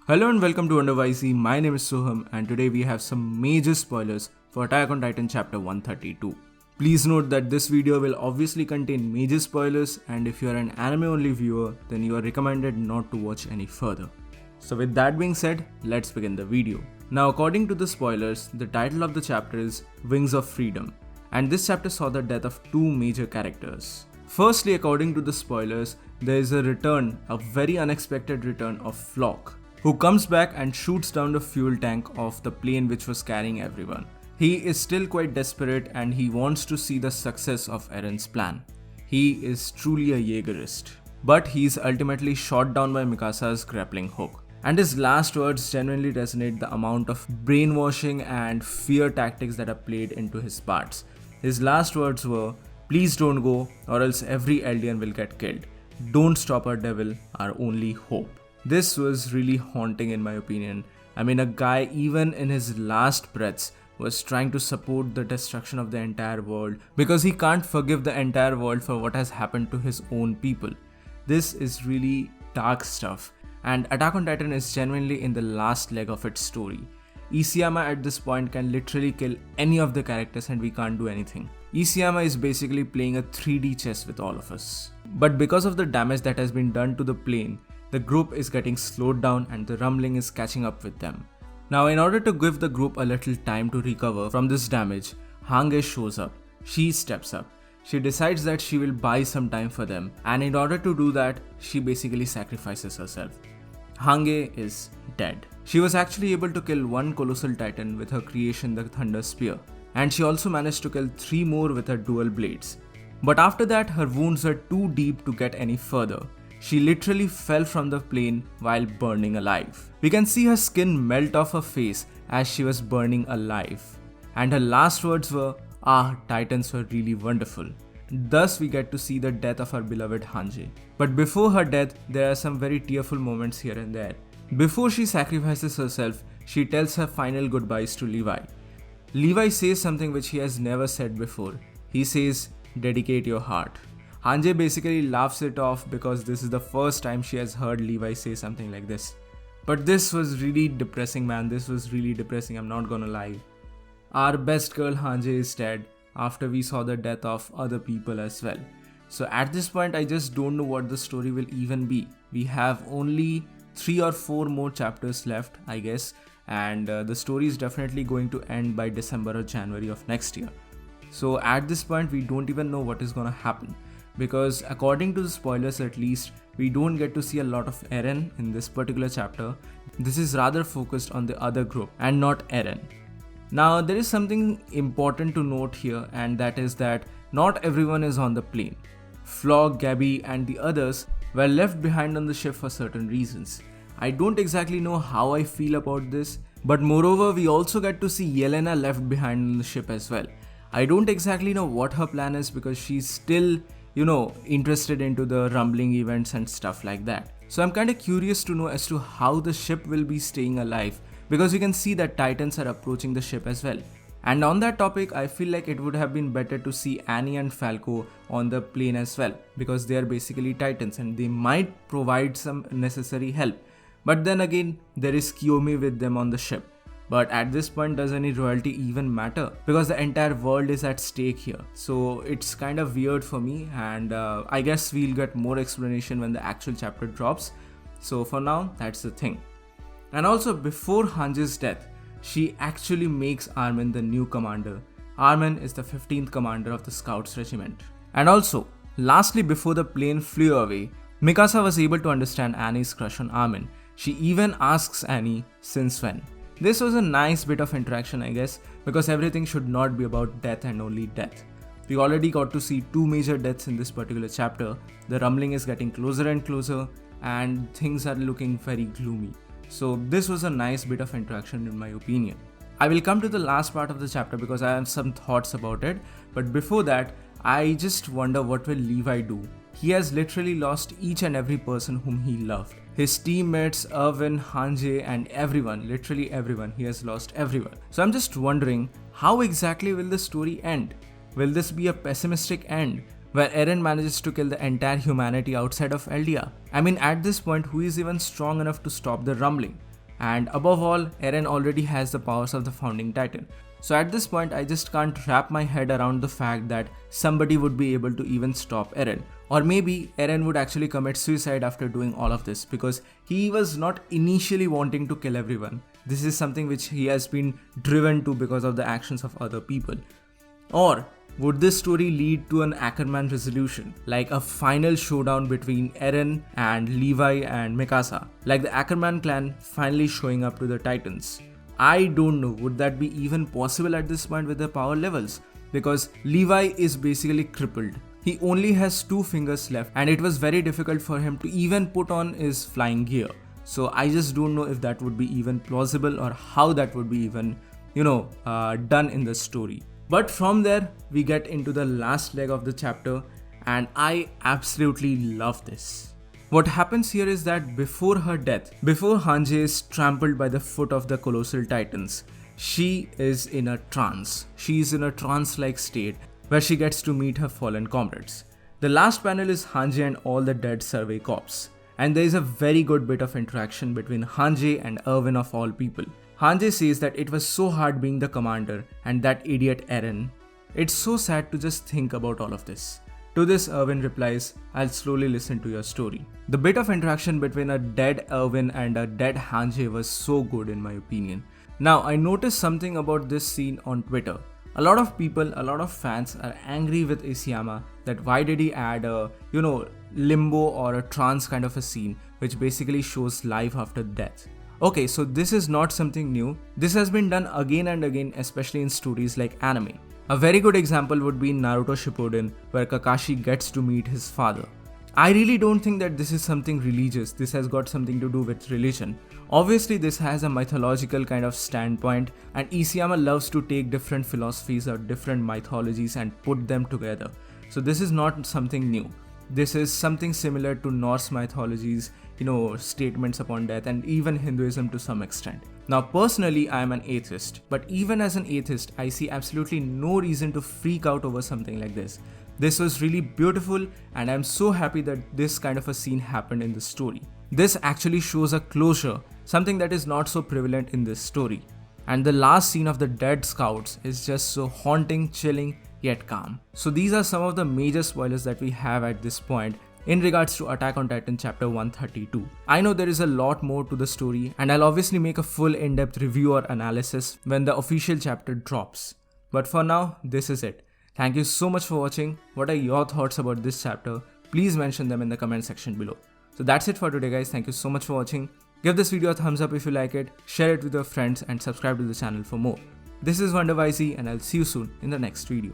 Hello and welcome to WhyZ. My name is Soham and today we have some major spoilers for Attack on Titan chapter 132. Please note that this video will obviously contain major spoilers, and if you are an anime only viewer then you are recommended not to watch any further. So with that being said, let's begin the video. Now according to the spoilers, the title of the chapter is Wings of Freedom, and this chapter saw the death of two major characters. Firstly, according to the spoilers, there is a very unexpected return of Flock, who comes back and shoots down the fuel tank of the plane which was carrying everyone. He is still quite desperate and he wants to see the success of Eren's plan. He is truly a Jaegerist, but he is ultimately shot down by Mikasa's grappling hook. And his last words genuinely resonate the amount of brainwashing and fear tactics that are played into his parts. His last words were, "Please don't go or else every Eldian will get killed. Don't stop our devil, our only hope." This was really haunting in my opinion. I mean, a guy even in his last breaths was trying to support the destruction of the entire world because he can't forgive the entire world for what has happened to his own people. This is really dark stuff, and Attack on Titan is genuinely in the last leg of its story. Isayama at this point can literally kill any of the characters and we can't do anything. Isayama is basically playing a 3D chess with all of us. But because of the damage that has been done to the plane, the group is getting slowed down and the rumbling is catching up with them. Now in order to give the group a little time to recover from this damage, Hange shows up. She steps up. She decides that she will buy some time for them, and in order to do that, she basically sacrifices herself. Hange is dead. She was actually able to kill one colossal titan with her creation, the Thunder Spear, and she also managed to kill 3 more with her dual blades. But after that, her wounds were too deep to get any further. She literally fell from the plane while burning alive. We can see her skin melt off her face as she was burning alive. And her last words were, Titans were really wonderful. Thus we get to see the death of our beloved Hange. But before her death, there are some very tearful moments here and there. Before she sacrifices herself, she tells her final goodbyes to Levi. Levi says something which he has never said before. He says, "Dedicate your heart." Hange basically laughs it off because this is the first time she has heard Levi say something like this. But this was really depressing, man. This was really depressing, I'm not gonna lie. Our best girl Hange is dead after we saw the death of other people as well. So at this point, I just don't know what the story will even be. We have only 3 or 4 more chapters left, I guess, and the story is definitely going to end by December or January of next year. So at this point, we don't even know what is gonna happen. Because according to the spoilers at least, we don't get to see a lot of Eren in this particular chapter. This is rather focused on the other group and not Eren. Now there is something important to note here, and that is that not everyone is on the plane. Flock, Gabby and the others were left behind on the ship for certain reasons. I don't exactly know how I feel about this, but moreover we also get to see Yelena left behind on the ship as well. I don't exactly know what her plan is because she's still interested into the rumbling events and stuff like that. So I'm kind of curious to know as to how the ship will be staying alive, because you can see that Titans are approaching the ship as well. And on that topic, I feel like it would have been better to see Annie and Falco on the plane as well, because they are basically Titans and they might provide some necessary help. But then again, there is Kiyomi with them on the ship. But at this point, does any royalty even matter? Because the entire world is at stake here. So it's kind of weird for me, and I guess we'll get more explanation when the actual chapter drops. So for now, that's the thing. And also, before Hange's death, she actually makes Armin the new commander. Armin is the 15th commander of the Scouts regiment. And also, lastly, before the plane flew away, Mikasa was able to understand Annie's crush on Armin. She even asks Annie, since when? This was a nice bit of interaction, I guess, because everything should not be about death and only death. We already got to see 2 major deaths in this particular chapter. The rumbling is getting closer and closer and things are looking very gloomy. So this was a nice bit of interaction in my opinion. I will come to the last part of the chapter because I have some thoughts about it, but before that, I just wonder what will Levi do. He has literally lost each and every person whom he loved. His teammates, Irvin, Hange and everyone, literally everyone, he has lost everyone. So I'm just wondering, how exactly will the story end? Will this be a pessimistic end? where Eren manages to kill the entire humanity outside of Eldia. I mean, at this point, who is even strong enough to stop the rumbling? And above all, Eren already has the powers of the founding titan. So at this point, I just can't wrap my head around the fact that somebody would be able to even stop Eren. Or maybe Eren would actually commit suicide after doing all of this, because he was not initially wanting to kill everyone. This is something which he has been driven to because of the actions of other people. Or would this story lead to an Ackerman resolution, like a final showdown between Eren and Levi and Mikasa, like the Ackerman clan finally showing up to the Titans? I don't know, would that be even possible at this point with the power levels? Because Levi is basically crippled. He only has 2 fingers left, and it was very difficult for him to even put on his flying gear. So I just don't know if that would be even plausible or how that would be even, done in the story. But from there, we get into the last leg of the chapter, and I absolutely love this. What happens here is that before her death, before Hanji is trampled by the foot of the colossal titans, she is in a trance. She is in a trance-like state where she gets to meet her fallen comrades. The last panel is Hanji and all the dead survey corps, and there is a very good bit of interaction between Hanji and Erwin of all people. Hanji says that it was so hard being the commander and that idiot Eren. It's so sad to just think about all of this. To this, Erwin replies, "I'll slowly listen to your story." The bit of interaction between a dead Erwin and a dead Hanji was so good in my opinion. Now, I noticed something about this scene on Twitter. A lot of people, a lot of fans are angry with Isayama that why did he add a, limbo or a trance kind of a scene which basically shows life after death. Okay, so this is not something new. This has been done again and again, especially in stories like anime. A very good example would be in Naruto Shippuden, where Kakashi gets to meet his father. I really don't think that this is something religious. This has got something to do with religion. Obviously, this has a mythological kind of standpoint, and Isayama loves to take different philosophies or different mythologies and put them together. So this is not something new. This is something similar to Norse mythologies, statements upon death, and even Hinduism to some extent. Now, personally, I am an atheist, but even as an atheist, I see absolutely no reason to freak out over something like this. This was really beautiful, and I'm so happy that this kind of a scene happened in the story. This actually shows a closure, something that is not so prevalent in this story. And the last scene of the dead scouts is just so haunting, chilling, yet calm. So these are some of the major spoilers that we have at this point in regards to Attack on Titan chapter 132. I know there is a lot more to the story, and I'll obviously make a full in-depth review or analysis when the official chapter drops. But for now, this is it. Thank you so much for watching. What are your thoughts about this chapter? Please mention them in the comment section below. So that's it for today, guys. Thank you so much for watching. Give this video a thumbs up if you like it, share it with your friends, and subscribe to the channel for more. This is WhyZ, and I'll see you soon in the next video.